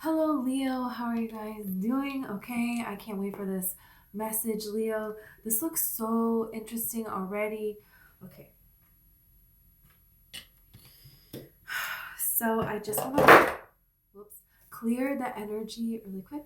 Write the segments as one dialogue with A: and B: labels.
A: Hello, Leo. How are you guys doing? Okay, I can't wait for this message, Leo. This looks so interesting already. Okay, so I just want to clear the energy really quick.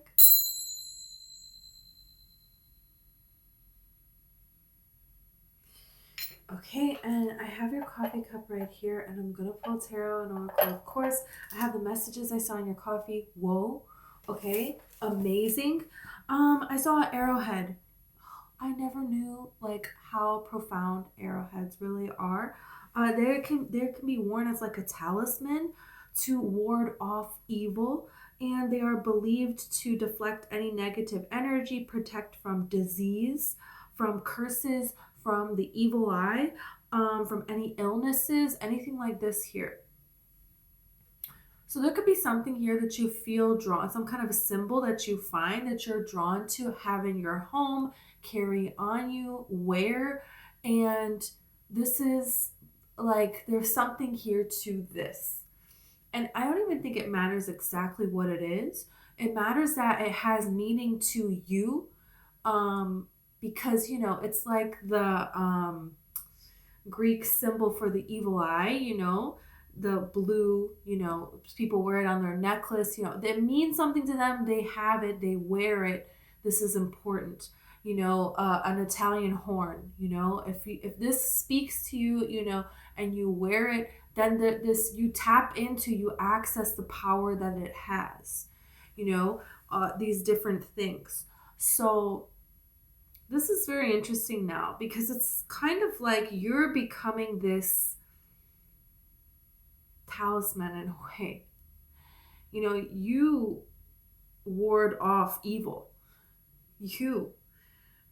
A: Okay, and I have your coffee cup right here, and I'm gonna pull tarot and oracle. Of course, I have the messages I saw in your coffee. Whoa, okay, amazing. I saw an arrowhead. I never knew like how profound arrowheads really are. There can be worn as like a talisman to ward off evil, and they are believed to deflect any negative energy, protect from disease, from curses, from the evil eye, from any illnesses, anything like this here. So there could be something here that you feel drawn, some kind of a symbol that you find that you're drawn to have in your home, carry on you, wear. And this is like, there's something here to this. And I don't even think it matters exactly what it is. It matters that it has meaning to you. Because, it's like the Greek symbol for the evil eye, the blue, people wear it on their necklace, it means something to them. They have it, they wear it. This is important. An Italian horn, if this speaks to you, and you wear it, then you tap into, you access the power that it has, these different things. So this is very interesting now because it's kind of like you're becoming this talisman in a way. You ward off evil. You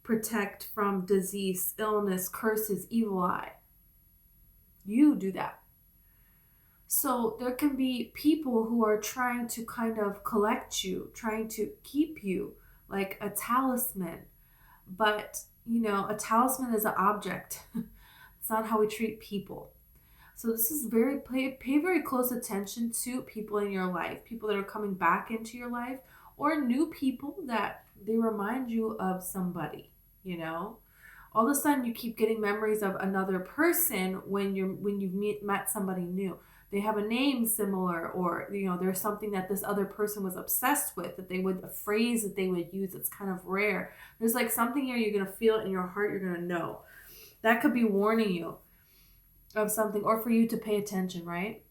A: protect from disease, illness, curses, evil eye. You do that. So there can be people who are trying to kind of collect you, trying to keep you like a talisman. But, a talisman is an object. It's not how we treat people. So this is pay very close attention to people in your life, people that are coming back into your life, or new people that they remind you of somebody, All of a sudden you keep getting memories of another person when you've met somebody new. They have a name similar, or there's something that this other person was obsessed with, a phrase that they would use. It's kind of rare. There's like something here you're gonna feel it in your heart. You're gonna know that could be warning you of something, or for you to pay attention, right?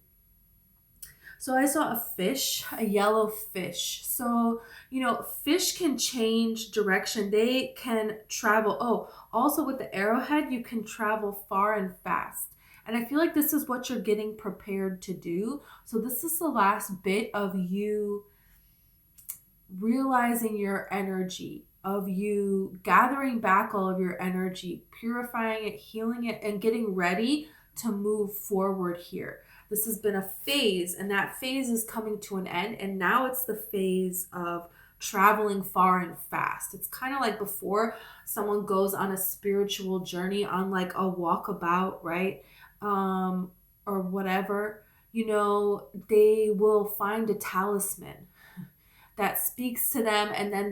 A: So I saw a fish, a yellow fish. So, fish can change direction. They can travel. Oh, also with the arrowhead, you can travel far and fast. And I feel like this is what you're getting prepared to do. So this is the last bit of you realizing your energy, of you gathering back all of your energy, purifying it, healing it, and getting ready to move forward here. This has been a phase, and that phase is coming to an end. And now it's the phase of traveling far and fast. It's kind of like before someone goes on a spiritual journey, on like a walkabout, right? Or whatever, they will find a talisman that speaks to them, and then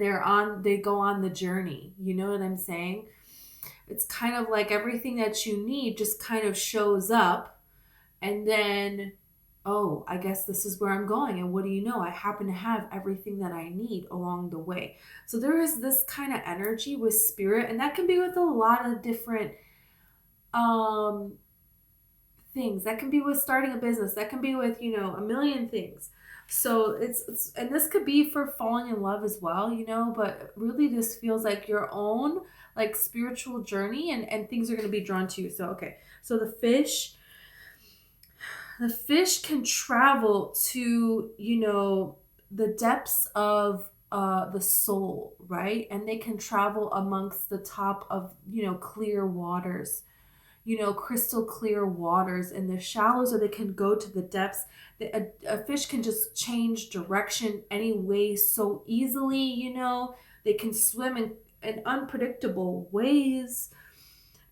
A: they go on the journey. You know what I'm saying? It's kind of like everything that you need just kind of shows up, and then, oh, I guess this is where I'm going. And what do you know? I happen to have everything that I need along the way. So there is this kind of energy with spirit, and that can be with a lot of different things. That can be with starting a business. That can be with, a million things. So it's and this could be for falling in love as well, but really this feels like your own like spiritual journey, and things are going to be drawn to you. So, okay. So the fish can travel to, the depths of the soul, right? And they can travel amongst the top of, clear waters, crystal clear waters in the shallows, or they can go to the depths. A fish can just change direction any way so easily, They can swim in unpredictable ways.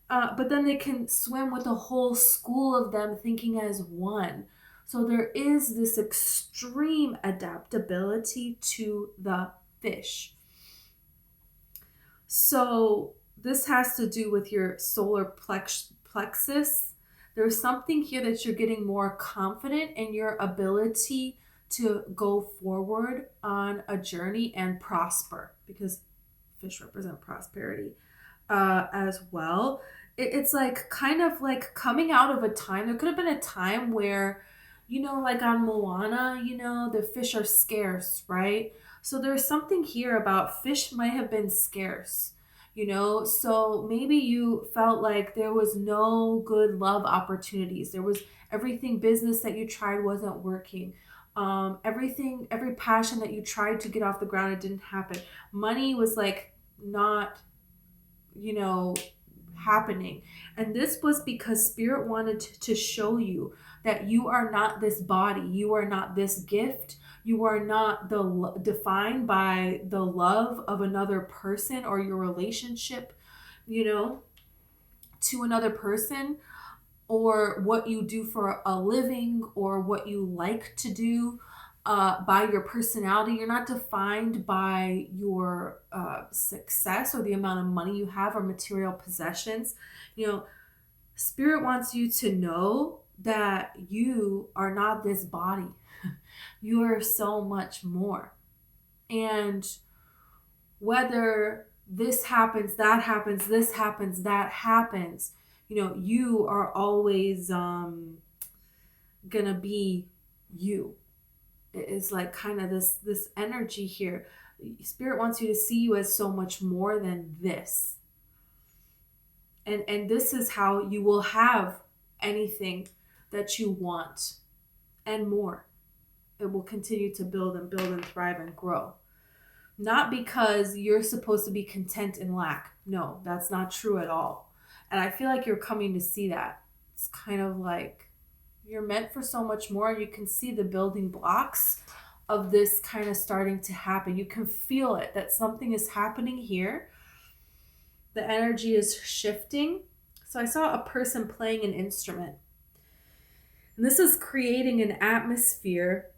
A: But then they can swim with a whole school of them thinking as one. So there is this extreme adaptability to the fish. So this has to do with your solar plexus. There's something here that you're getting more confident in your ability to go forward on a journey and prosper, because fish represent prosperity as well. It's like kind of like coming out of a time. There could have been a time where, like on Moana, the fish are scarce, right? So there's something here about fish might have been scarce, so maybe you felt like there was no good love opportunities. There was everything business that you tried wasn't working. Every passion that you tried to get off the ground, it didn't happen. Money was like not, happening. And this was because Spirit wanted to show you that you are not this body. You are not this gift. You are not defined by the love of another person or your relationship, to another person, or what you do for a living, or what you like to do. By your personality. You're not defined by your success or the amount of money you have or material possessions. Spirit wants you to know that you are not this body. You are so much more. And whether this happens, that happens, this happens, that happens, you are always gonna be you. Is like kind of this energy here. Spirit wants you to see you as so much more than this. And this is how you will have anything that you want and more. It will continue to build and thrive and grow. Not because you're supposed to be content in lack. No, that's not true at all. And I feel like you're coming to see that. It's kind of like you're meant for so much more. You can see the building blocks of this kind of starting to happen. You can feel it, that something is happening here. The energy is shifting. So I saw a person playing an instrument. And this is creating an atmosphere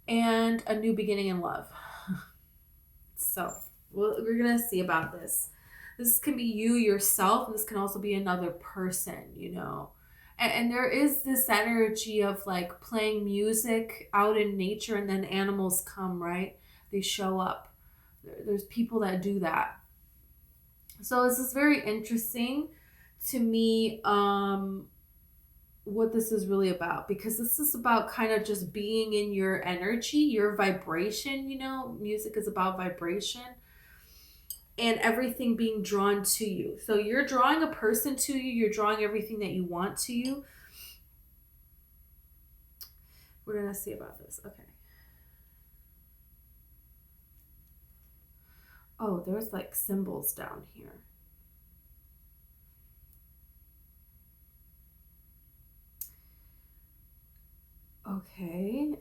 A: and a new beginning in love. So we're going to see about this. This can be you yourself. And this can also be another person, And there is this energy of like playing music out in nature, and then animals come, right? They show up. There's people that do that. So this is very interesting to me, what this is really about, because this is about kind of just being in your energy, your vibration, music is about vibration. And everything being drawn to you. So you're drawing a person to you. You're drawing everything that you want to you. We're going to see about this. Okay. Oh, there's like symbols down here. Okay.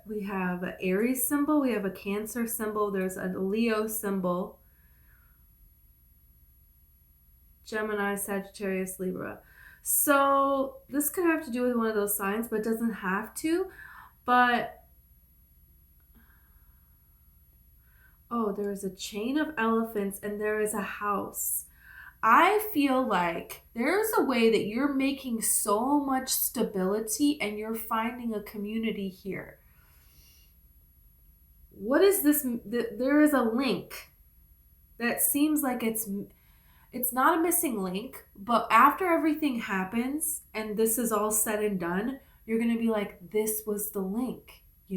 A: We have an Aries symbol. We have a Cancer symbol. There's a Leo symbol. Gemini, Sagittarius, Libra. So this could have to do with one of those signs, but it doesn't have to. But, oh, there is a chain of elephants and there is a house. I feel like there's a way that you're making so much stability and you're finding a community here. What is this? There is a link that seems like it's not a missing link, but after everything happens and this is all said and done, you're going to be like, this was the link, I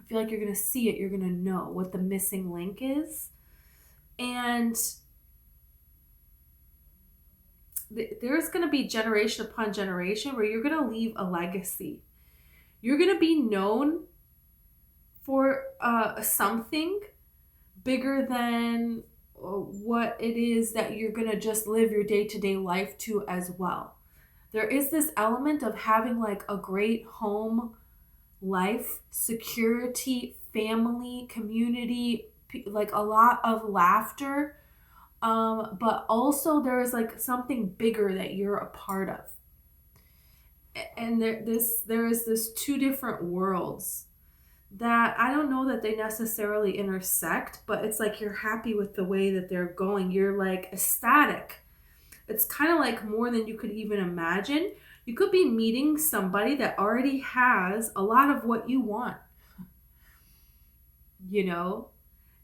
A: feel like you're going to see it. You're going to know what the missing link is. And there's going to be generation upon generation where you're going to leave a legacy. You're going to be known for something bigger than what it is that you're going to just live your day-to-day life to as well. There is this element of having like a great home life, security, family, community, like a lot of laughter. But also there is like something bigger that you're a part of. And there is this two different worlds that I don't know that they necessarily intersect, but it's like you're happy with the way that they're going. You're like ecstatic. It's kind of like more than you could even imagine. You could be meeting somebody that already has a lot of what you want, you know?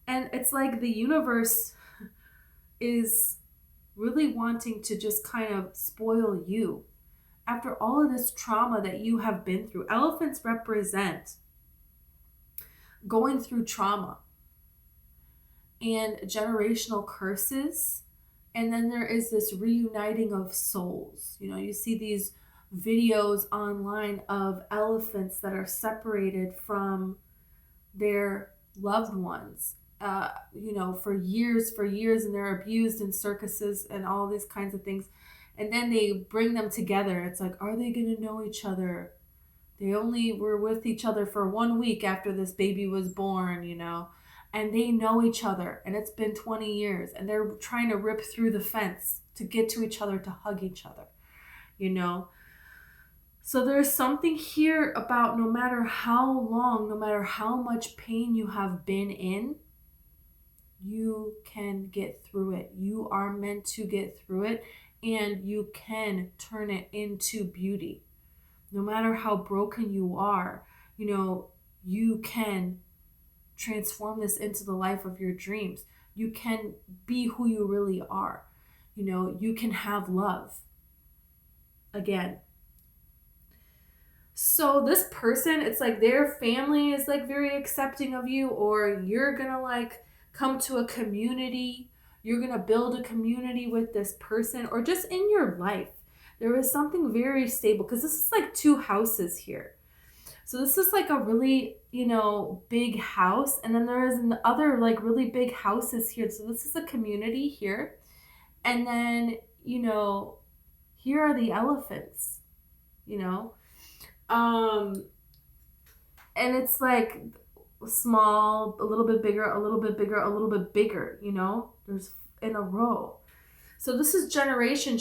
A: And it's like the universe is really wanting to just kind of spoil you after all of this trauma that you have been through. Elephants represent going through trauma and generational curses. And then there is this reuniting of souls. You know, you see these videos online of elephants that are separated from their loved ones, you know, for years, and they're abused in circuses and all these kinds of things. And then they bring them together. It's like, are they going to know each other? They only were with each other for 1 week after this baby was born, you know, and they know each other, and it's been 20 years, and they're trying to rip through the fence to get to each other, to hug each other, you know. So there's something here about no matter how long, no matter how much pain you have been in, you can get through it. You are meant to get through it, and you can turn it into beauty. No matter how broken you are, you know, you can transform this into the life of your dreams. You can be who you really are. You know, you can have love again. So this person, it's like their family is like very accepting of you, or you're gonna like come to a community. You're gonna build a community with this person, or just in your life. There is something very stable, because this is like 2 houses here. So this is like a really, you know, big house. And then there is other like really big houses here. So this is a community here. And then, you know, here are the elephants, you know. And it's like small, a little bit bigger, a little bit bigger, a little bit bigger, you know. There's in a row. So this is generation.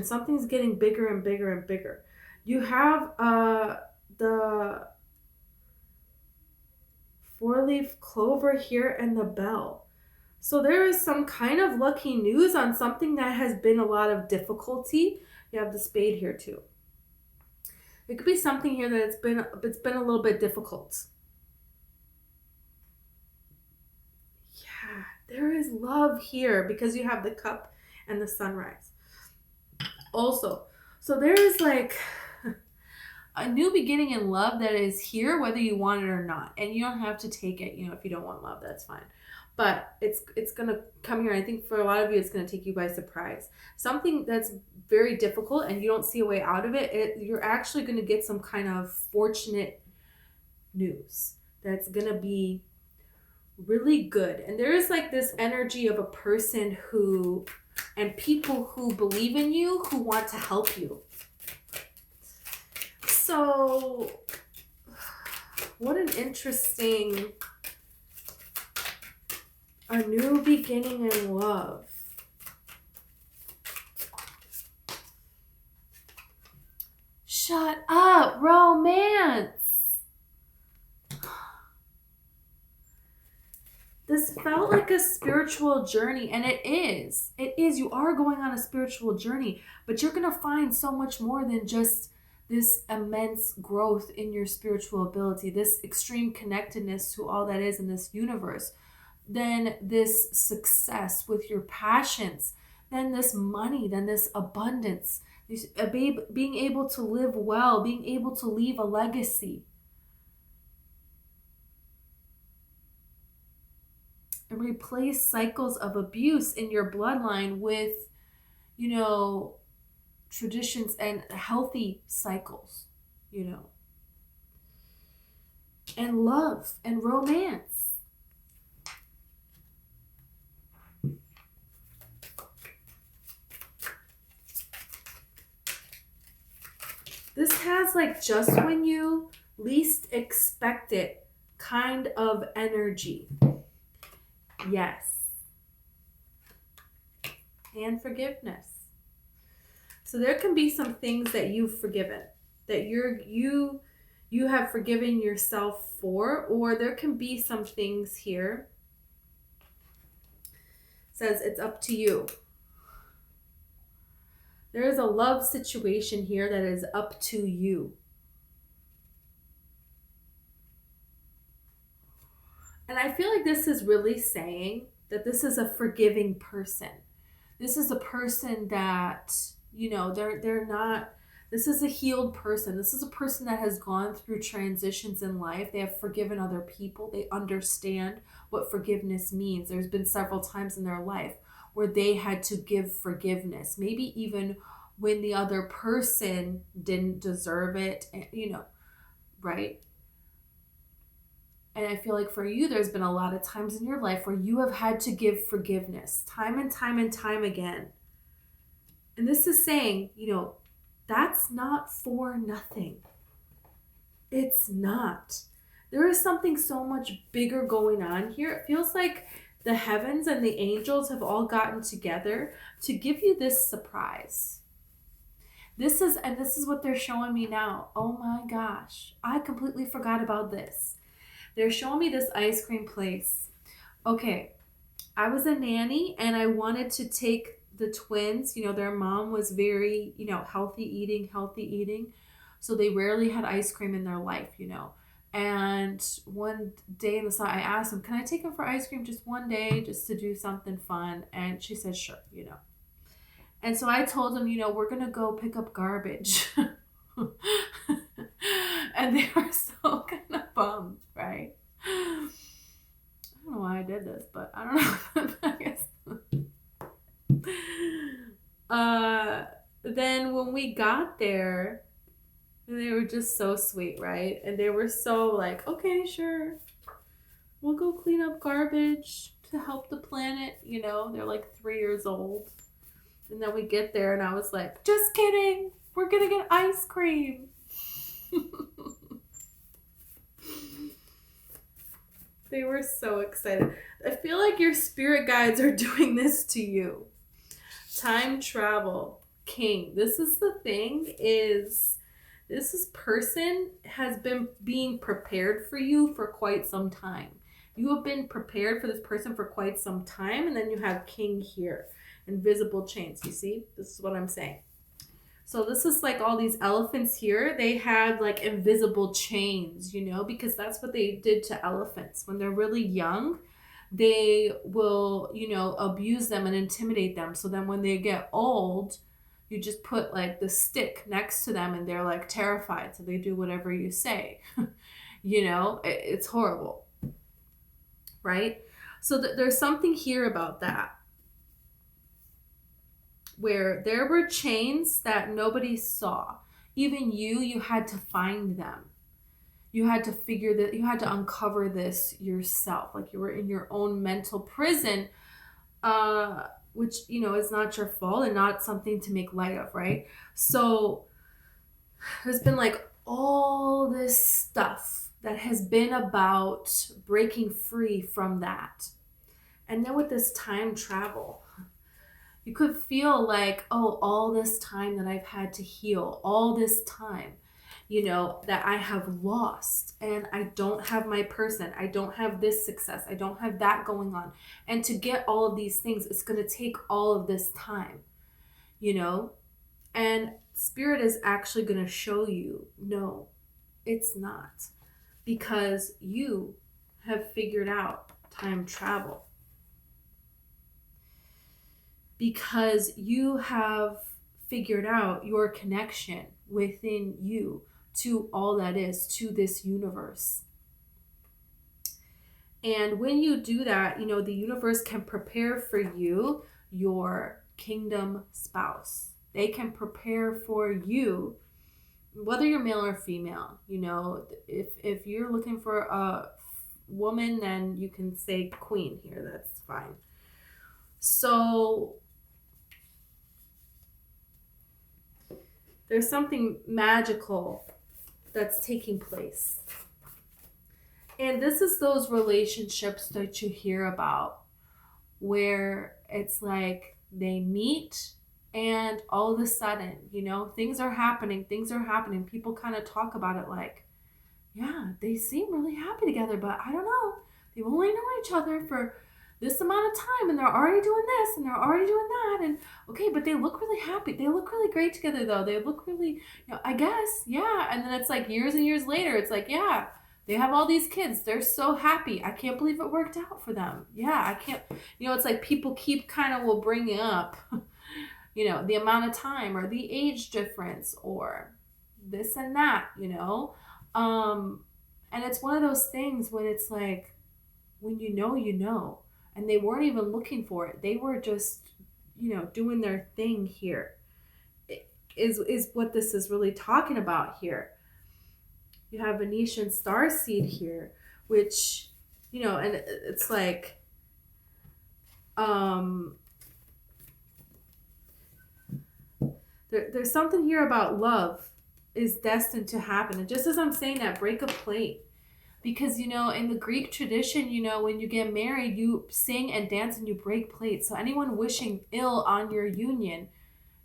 A: Something's getting bigger and bigger and bigger. You have the 4-leaf clover here and the bell. So there is some kind of lucky news on something that has been a lot of difficulty. You have the spade here too. It could be something here that it's been a little bit difficult. Yeah, there is love here because you have the cup and the sunrise. Also, so there is like a new beginning in love that is here, whether you want it or not. And you don't have to take it, you know, if you don't want love, that's fine. But it's going to come here. I think for a lot of you, it's going to take you by surprise. Something that's very difficult and you don't see a way out of it, you're actually going to get some kind of fortunate news that's going to be really good. And there is like this energy of a person who, and people who believe in you, who want to help you. So, what an interesting, a new beginning in love. Shut up, romance. This felt like a spiritual journey, and it is. It is. You are going on a spiritual journey, but you're going to find so much more than just this immense growth in your spiritual ability, this extreme connectedness to all that is in this universe, then this success with your passions, then this money, then this abundance, being able to live well, being able to leave a legacy. And replace cycles of abuse in your bloodline with, you know, traditions and healthy cycles, you know, and love and romance. This has like just when you least expect it kind of energy. Yes. And forgiveness. So there can be some things that you've forgiven, that you have forgiven yourself for, or there can be some things here. It says it's up to you. There is a love situation here that is up to you. And I feel like this is really saying that this is a forgiving person. This is a person that, you know, they're not, this is a healed person. This is a person that has gone through transitions in life. They have forgiven other people. They understand what forgiveness means. There's been several times in their life where they had to give forgiveness, maybe even when the other person didn't deserve it, you know, right? And I feel like for you, there's been a lot of times in your life where you have had to give forgiveness time and time and time again. And this is saying, you know, that's not for nothing. It's not. There is something so much bigger going on here. It feels like the heavens and the angels have all gotten together to give you this surprise. This is what they're showing me now. Oh my gosh, I completely forgot about this. They're showing me this ice cream place. Okay, I was a nanny and I wanted to take the twins. You know, their mom was very, you know, healthy eating. So they rarely had ice cream in their life, you know. And one day in the summer, I asked them, can I take them for ice cream just one day, just to do something fun? And she said, sure, you know. And so I told them, you know, we're going to go pick up garbage. And they were so kind of bummed, right? I don't know why I did this, but I don't know. I guess. Then when we got there, they were just so sweet, right? And they were so like, okay, sure. We'll go clean up garbage to help the planet. You know, they're like 3 years old. And then we get there and I was like, just kidding. We're going to get ice cream. They were so excited. I feel like your spirit guides are doing this to you. Time travel, king. This is the thing is, this person has been being prepared for you for quite some time. You have been prepared for this person for quite some time. And then you have king here. Invisible chains. You see? This is what I'm saying. So this is like all these elephants here. They had like invisible chains, you know, because that's what they did to elephants. When they're really young, they will, you know, abuse them and intimidate them. So then when they get old, you just put like the stick next to them and they're like terrified. So they do whatever you say. You know, it's horrible. Right? So there's something here about that, where there were chains that nobody saw. Even you had to find them. You had to figure that, you had to uncover this yourself. Like you were in your own mental prison, which, you know, is not your fault and not something to make light of, right? So there's been like all this stuff that has been about breaking free from that. And then with this time travel, you could feel like, oh, all this time that I've had to heal, all this time, you know, that I have lost and I don't have my person. I don't have this success. I don't have that going on. And to get all of these things, it's going to take all of this time, you know, and spirit is actually going to show you, no, it's not, because you have figured out time travel. Because you have figured out your connection within you to all that is, to this universe. And when you do that, you know, the universe can prepare for you your kingdom spouse. They can prepare for you, whether you're male or female. You know, if you're looking for a woman, then you can say queen here. That's fine. So there's something magical that's taking place. And this is those relationships that you hear about where it's like they meet And all of a sudden, you know, things are happening. People kind of talk about it like, yeah, they seem really happy together, but I don't know. They've only known each other for this amount of time and they're already doing this and they're already doing that. And okay, but they look really happy. They look really great together though. They look really, you know, I guess, yeah. And then it's like years and years later, it's like, yeah, they have all these kids. They're so happy. I can't believe it worked out for them. Yeah, I can't, you know, it's like people keep kind of will bring up, you know, the amount of time or the age difference or this and that, you know. And it's one of those things when it's like, when you know, and they weren't even looking for it. They were just, you know, doing their thing here. Is what this is really talking about here. You have Venetian starseed here, which, you know, and it's like, there's something here about love is destined to happen. And just as I'm saying that, break a plate. Because, you know, in the Greek tradition, you know, when you get married, you sing and dance and you break plates. So anyone wishing ill on your union,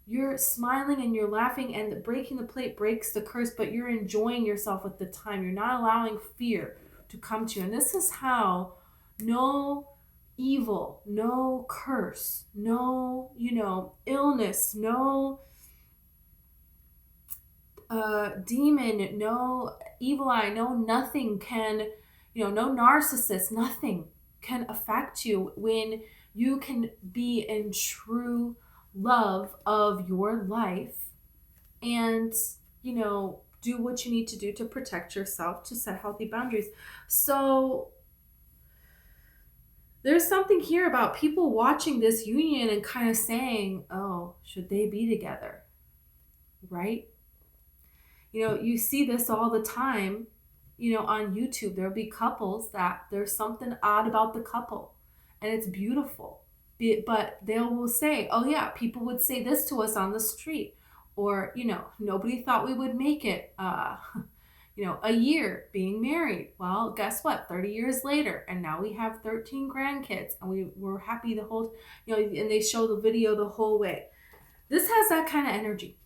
A: you're smiling and you're laughing, and breaking the plate breaks the curse, but you're enjoying yourself at the time. You're not allowing fear to come to you. And this is how no evil, no curse, no, you know, illness, no demon, no evil eye, no nothing can, you know, no narcissist, nothing can affect you when you can be in true love of your life and, you know, do what you need to do to protect yourself, to set healthy boundaries. So there's something here about people watching this union and kind of saying, oh, should they be together? Right? You know, you see this all the time, you know, on YouTube. There'll be couples that there's something odd about the couple and it's beautiful. But they will say, oh yeah, people would say this to us on the street. Or, you know, nobody thought we would make it, you know, a year being married. Well, guess what? 30 years later, and now we have 13 grandkids and we were happy the whole, you know, and they show the video the whole way. This has that kind of energy.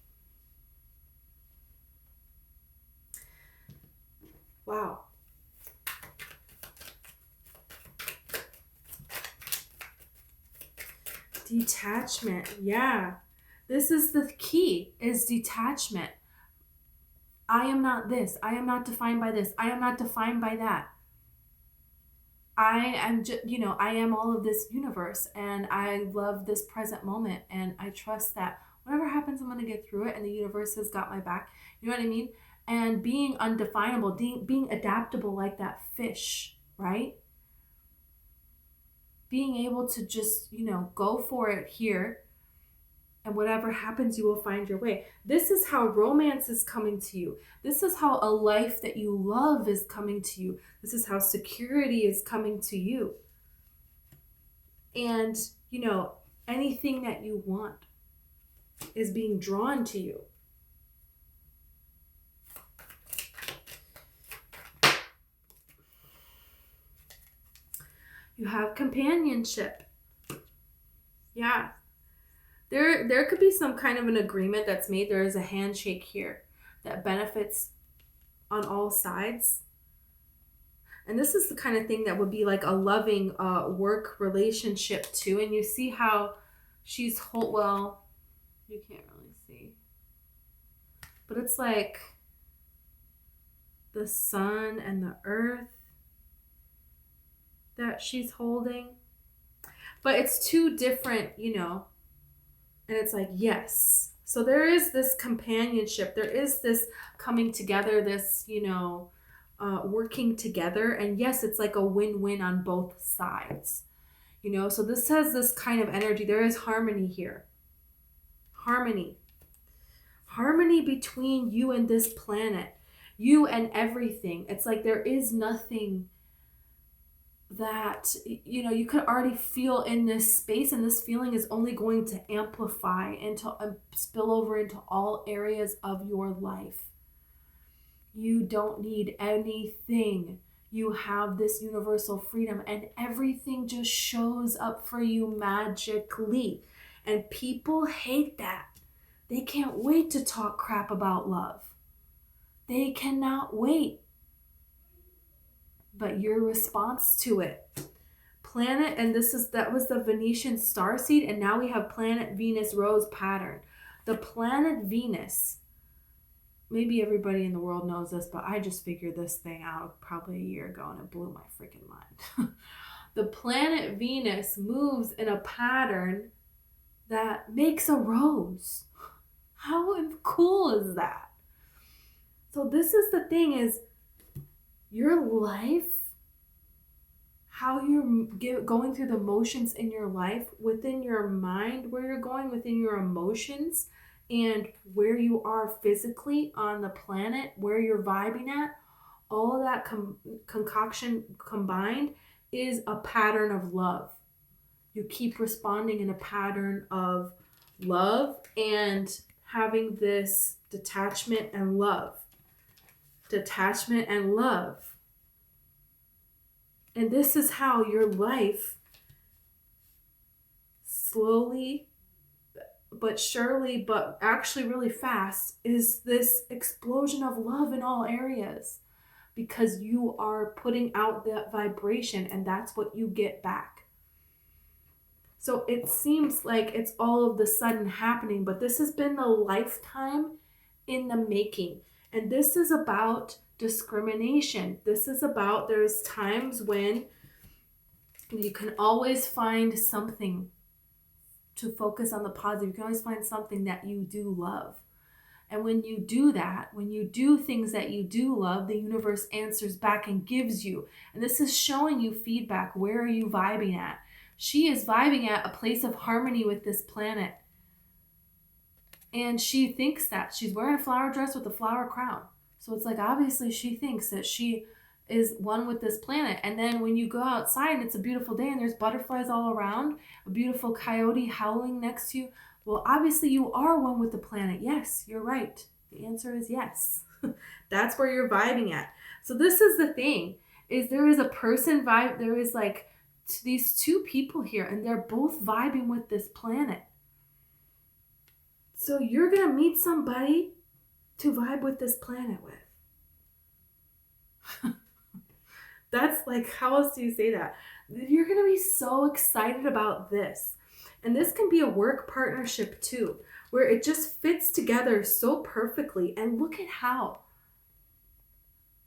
A: Wow. Detachment. Yeah. This is the key, is detachment. I am not this. I am not defined by this. I am not defined by that. I am just, you know, I am all of this universe and I love this present moment and I trust that whatever happens, I'm going to get through it and the universe has got my back. You know what I mean? And being undefinable, being adaptable like that fish, right? Being able to just, you know, go for it here, and whatever happens, you will find your way. This is how romance is coming to you. This is how a life that you love is coming to you. This is how security is coming to you. And, you know, anything that you want is being drawn to you. You have companionship. Yeah. There could be some kind of an agreement that's made. There is a handshake here that benefits on all sides. And this is the kind of thing that would be like a loving work relationship too. And you see how she's well, you can't really see. But it's like the sun and the earth that she's holding. But it's two different, you know, and it's like, yes. So there is this companionship. There is this coming together, this, you know, working together. And yes, it's like a win-win on both sides, you know. So this has this kind of energy. There is harmony here. Harmony between you and this planet, you and everything. It's like there is nothing that, you know, you could already feel in this space, and this feeling is only going to amplify and to spill over into all areas of your life. You don't need anything. You have this universal freedom, and everything just shows up for you magically. And people hate that. They can't wait to talk crap about love. They cannot wait. But your response to it, planet, and that was the Venetian starseed, and now we have planet Venus rose pattern. The planet Venus, maybe everybody in the world knows this, but I just figured this thing out probably a year ago and it blew my freaking mind. The planet Venus moves in a pattern that makes a rose. How cool is that? So this is the thing, is your life, how you're going through the motions in your life, within your mind, where you're going within your emotions, and where you are physically on the planet, where you're vibing at, all of that concoction combined is a pattern of love. You keep responding in a pattern of love and having this detachment and love. Detachment and love. And this is how your life slowly but surely, but actually really fast, is this explosion of love in all areas, because you are putting out that vibration and that's what you get back. So it seems like it's all of the sudden happening, but this has been a lifetime in the making. And this is about discrimination. This is about, there's times when you can always find something to focus on the positive. You can always find something that you do love. And when you do that, when you do things that you do love, the universe answers back and gives you. And this is showing you feedback. Where are you vibing at? She is vibing at a place of harmony with this planet. And she thinks that. She's wearing a flower dress with a flower crown. So it's like, obviously she thinks that she is one with this planet. And then when you go outside and it's a beautiful day and there's butterflies all around, a beautiful coyote howling next to you, well, obviously you are one with the planet. Yes, you're right. The answer is yes. That's where you're vibing at. So this is the thing, is there is a person vibe. There is like these two people here and they're both vibing with this planet. So you're going to meet somebody to vibe with this planet with. That's like, how else do you say that? You're going to be so excited about this. And this can be a work partnership too, where it just fits together so perfectly. And look at how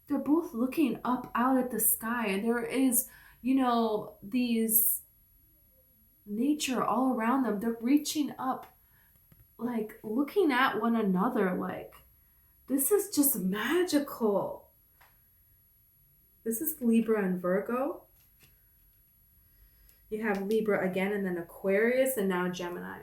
A: they're both looking up out at the sky. And there is, these nature all around them. They're reaching up, like looking at one another. Like, this is just magical. This is Libra and Virgo. You have Libra again, and then Aquarius, and now Gemini.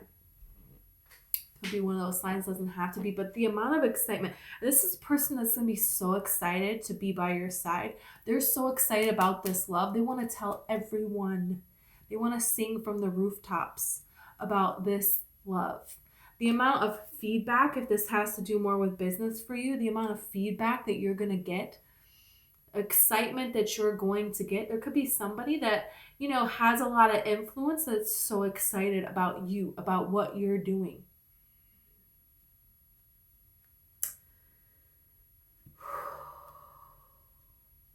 A: Could be one of those signs, doesn't have to be, but the amount of excitement. This is a person that's going to be so excited to be by your side. They're so excited about this love. They want to tell everyone. They want to sing from the rooftops about this love. The amount of feedback, if this has to do more with business for you, the amount of feedback that you're going to get, excitement that you're going to get. There could be somebody that, has a lot of influence that's so excited about you, about what you're doing.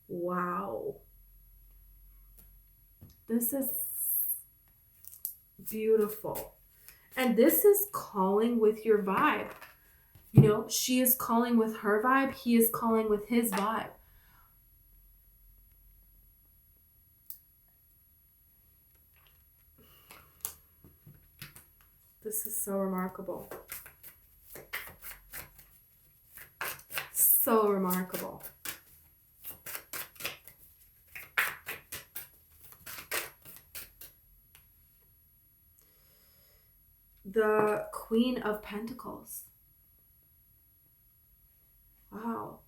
A: Wow. This is beautiful. And this is calling with your vibe. She is calling with her vibe. He is calling with his vibe. This is so remarkable. So remarkable. The Queen of Pentacles. Wow.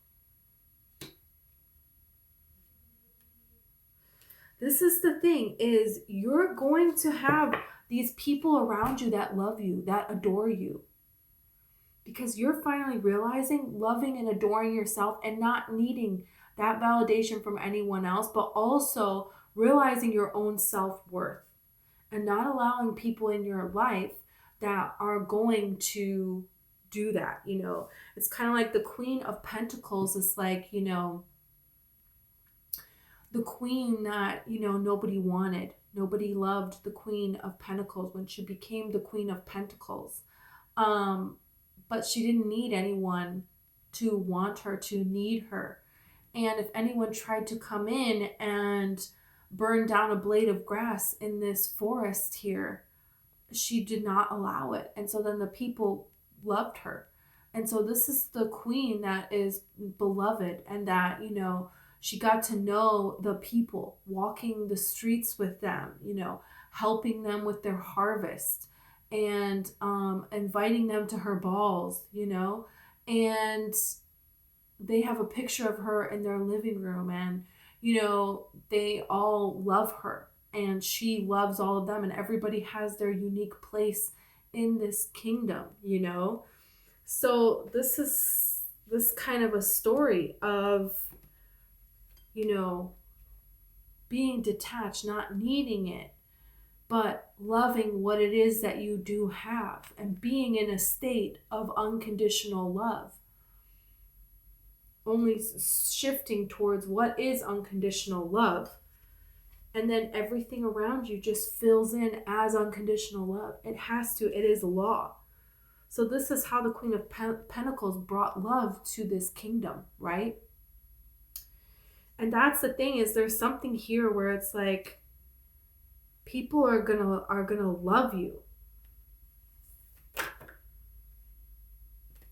A: This is the thing, is you're going to have these people around you that love you, that adore you. Because you're finally realizing, loving and adoring yourself and not needing that validation from anyone else, but also realizing your own self-worth and not allowing people in your life that are going to do that. You know, it's kind of like the Queen of Pentacles is like, you know, the queen that, you know, nobody wanted. Nobody loved the Queen of Pentacles when she became the Queen of Pentacles. But she didn't need anyone to want her, to need her. And if anyone tried to come in and burn down a blade of grass in this forest here, she did not allow it. And so then the people loved her. And so this is the queen that is beloved, and that, you know, she got to know the people, walking the streets with them, you know, helping them with their harvest, and inviting them to her balls, you know. And they have a picture of her in their living room, and, you know, they all love her, and she loves all of them, and everybody has their unique place in this kingdom, you know. So this is this kind of a story of, you know, being detached, not needing it, but loving what it is that you do have, and being in a state of unconditional love. Only shifting towards what is unconditional love. And then everything around you just fills in as unconditional love. It has to, it is law. So this is how the Queen of Pentacles brought love to this kingdom, right? And that's the thing, is there's something here where it's like, people are gonna love you,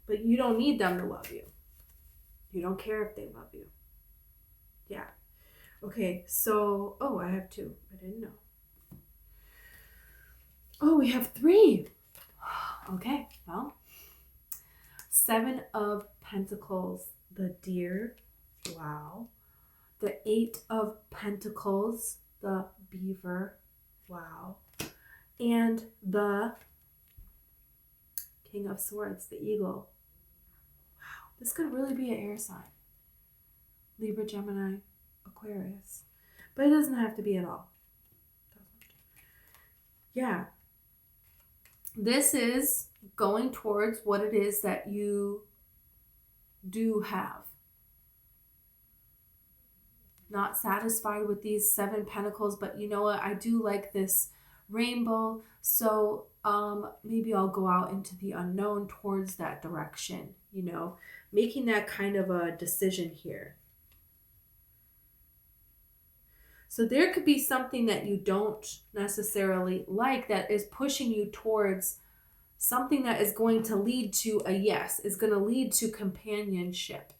A: but you don't need them to love you. You don't care if they love you. Yeah. Okay, so, oh, I have 2. I didn't know. Oh, we have 3. Okay, well, 7 of Pentacles, the Deer. Wow. The 8 of Pentacles, the Beaver. Wow. And the King of Swords, the Eagle. Wow. This could really be an air sign. Libra, Gemini, Aquarius. But it doesn't have to be at all. Yeah. This is going towards what it is that you do have. Not satisfied with these 7 pentacles, but you know what? I do like this rainbow. So maybe I'll go out into the unknown towards that direction, you know, making that kind of a decision here. So there could be something that you don't necessarily like that is pushing you towards something that is going to lead to a yes, is going to lead to companionship.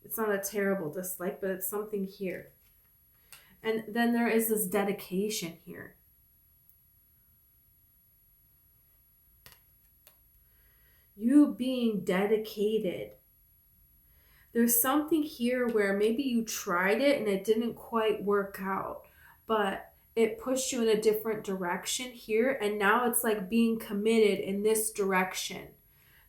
A: It's not a terrible dislike, but it's something here. And then there is this dedication here. You being dedicated. There's something here where maybe you tried it and it didn't quite work out, but it pushed you in a different direction here. And now it's like being committed in this direction.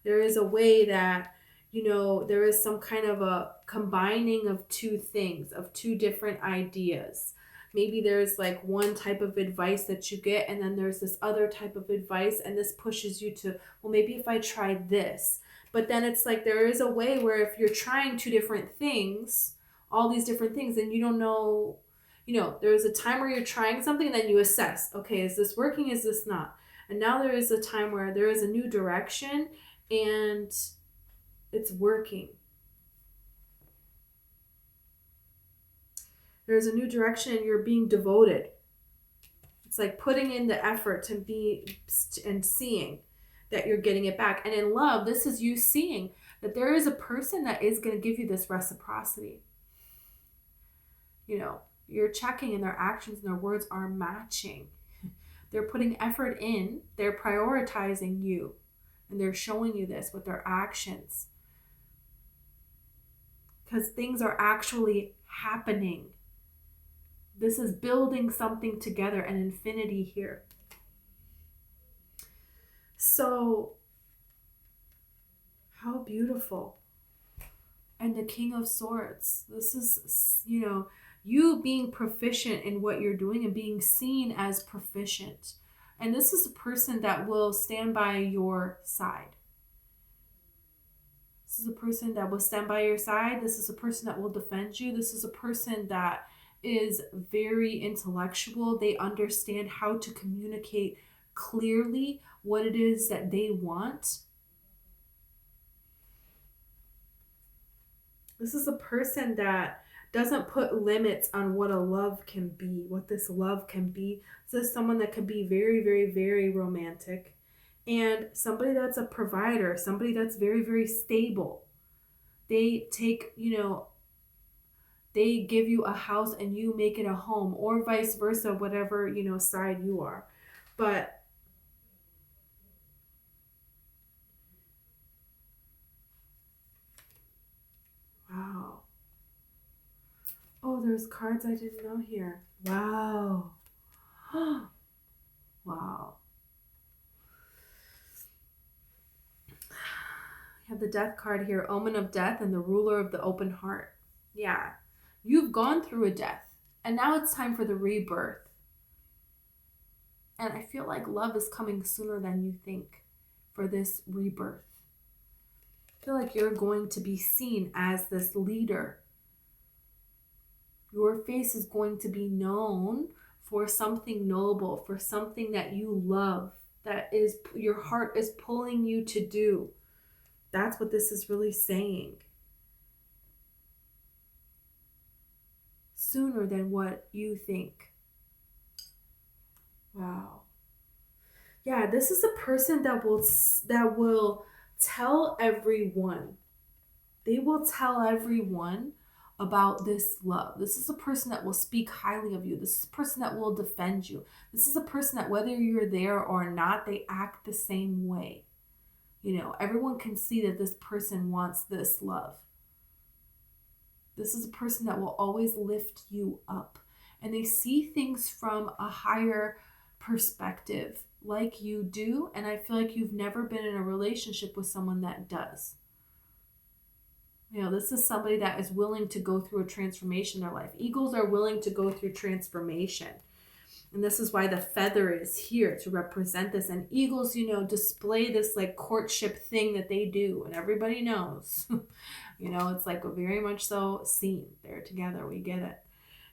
A: There is a way that, you know, there is some kind of a combining of 2 things, of 2 different ideas. Maybe there's like one type of advice that you get, and then there's this other type of advice, and this pushes you to, well, maybe if I tried this. But then it's like there is a way where if you're trying 2 different things, all these different things, and you don't know, you know, there's a time where you're trying something and then you assess, okay, is this working, is this not? And now there is a time where there is a new direction and it's working. There's a new direction and you're being devoted. It's like putting in the effort to be and seeing that you're getting it back. And in love, this is you seeing that there is a person that is going to give you this reciprocity. You know, you're checking and their actions and their words are matching. They're putting effort in, they're prioritizing you, and they're showing you this with their actions. Because things are actually happening. This is building something together, an infinity here. So, how beautiful. and the King of Swords. This is, you know, you being proficient in what you're doing and being seen as proficient. And this is a person that will stand by your side. This is a person that will stand by your side. This is a person that will defend you. This is a person that is very intellectual. They understand how to communicate clearly what it is that they want. This is a person that doesn't put limits on what a love can be, what this love can be. This is someone that can be very, very, very romantic, and somebody that's a provider, somebody that's very, very stable. They take, you know, they give you a house and you make it a home, or vice versa, whatever, you know, side you are. But wow. Oh, there's cards I didn't know here. Wow. Wow. You have the Death card here, Omen of Death and the Ruler of the Open Heart. Yeah. You've gone through a death, and now it's time for the rebirth. And I feel like love is coming sooner than you think for this rebirth. I feel like you're going to be seen as this leader. Your face is going to be known for something noble, for something that you love, that is your heart is pulling you to do. That's what this is really saying. Sooner than what you think. Wow. Yeah, this is a person that will tell everyone. They will tell everyone about this love. This is a person that will speak highly of you. This is a person that will defend you. This is a person that whether you're there or not, they act the same way. You know, everyone can see that this person wants this love. This is a person that will always lift you up. And they see things from a higher perspective like you do. And I feel like you've never been in a relationship with someone that does. You know, this is somebody that is willing to go through a transformation in their life. Eagles are willing to go through transformation. And this is why the feather is here to represent this. And eagles, you know, display this like courtship thing that they do. And everybody knows, you know, it's like very much so seen. They're together. We get it,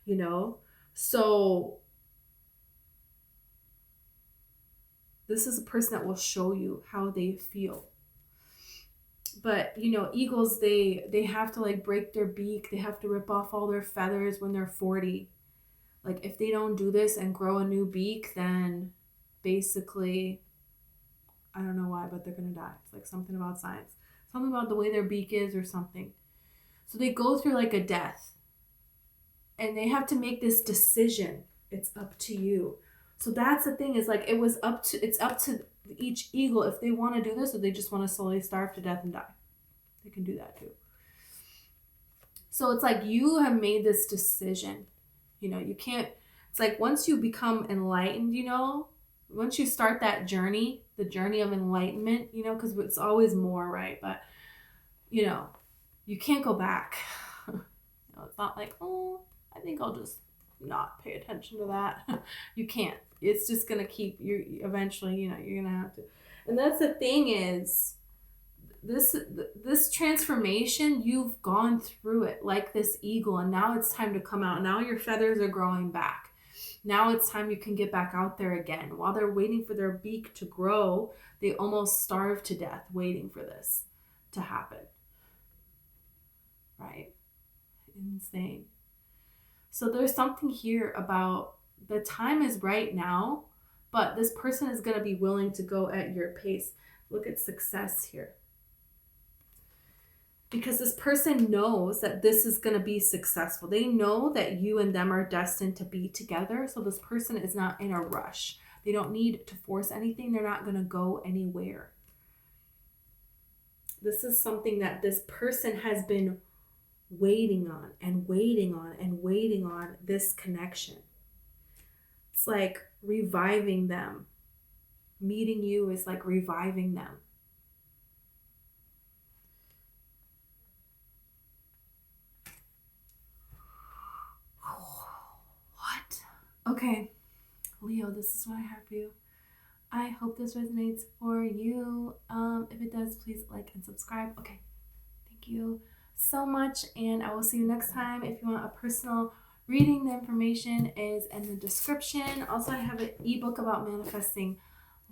A: you know. So this is a person that will show you how they feel. But, you know, eagles, they have to like break their beak. They have to rip off all their feathers when they're 40. Like if they don't do this and grow a new beak, then basically, I don't know why, but they're going to die. It's like something about science. Something about the way their beak is or something. So they go through like a death. And they have to make this decision. It's up to you. So that's the thing is like it's up to each eagle if they want to do this or they just want to slowly starve to death and die. They can do that too. So it's like you have made this decision. You know, you can't, it's like once you become enlightened, you know, once you start that journey, the journey of enlightenment, you know, because it's always more, right? But, you know, you can't go back. You know, it's not like, oh, I think I'll just not pay attention to that. You can't. It's just going to keep you eventually, you know, you're going to have to. And that's the thing is this transformation, you've gone through it like this eagle, and now it's time to come out. Now your feathers are growing back. Now it's time you can get back out there again. While they're waiting for their beak to grow, they almost starve to death waiting for this to happen. Right? Insane. So there's something here about the time is right now, but this person is going to be willing to go at your pace. Look at success here. Because this person knows that this is going to be successful. They know that you and them are destined to be together. So this person is not in a rush. They don't need to force anything. They're not going to go anywhere. This is something that this person has been waiting on and waiting on and waiting on, this connection. It's like reviving them. Meeting you is like reviving them. Okay, Leo, this is what I have for you. I hope this resonates for you. If it does, please like and subscribe. Okay, thank you so much, and I will see you next time. If you want a personal reading, the information is in the description. Also, I have an ebook about manifesting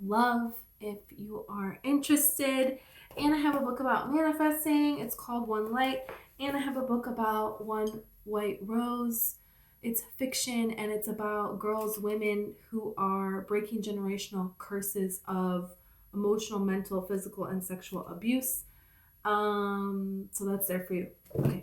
A: love if you are interested, and I have a book about manifesting. It's called One Light, and I have a book about One White Rose. It's fiction, and it's about girls, women who are breaking generational curses of emotional, mental, physical, and sexual abuse. So that's there for you. Okay.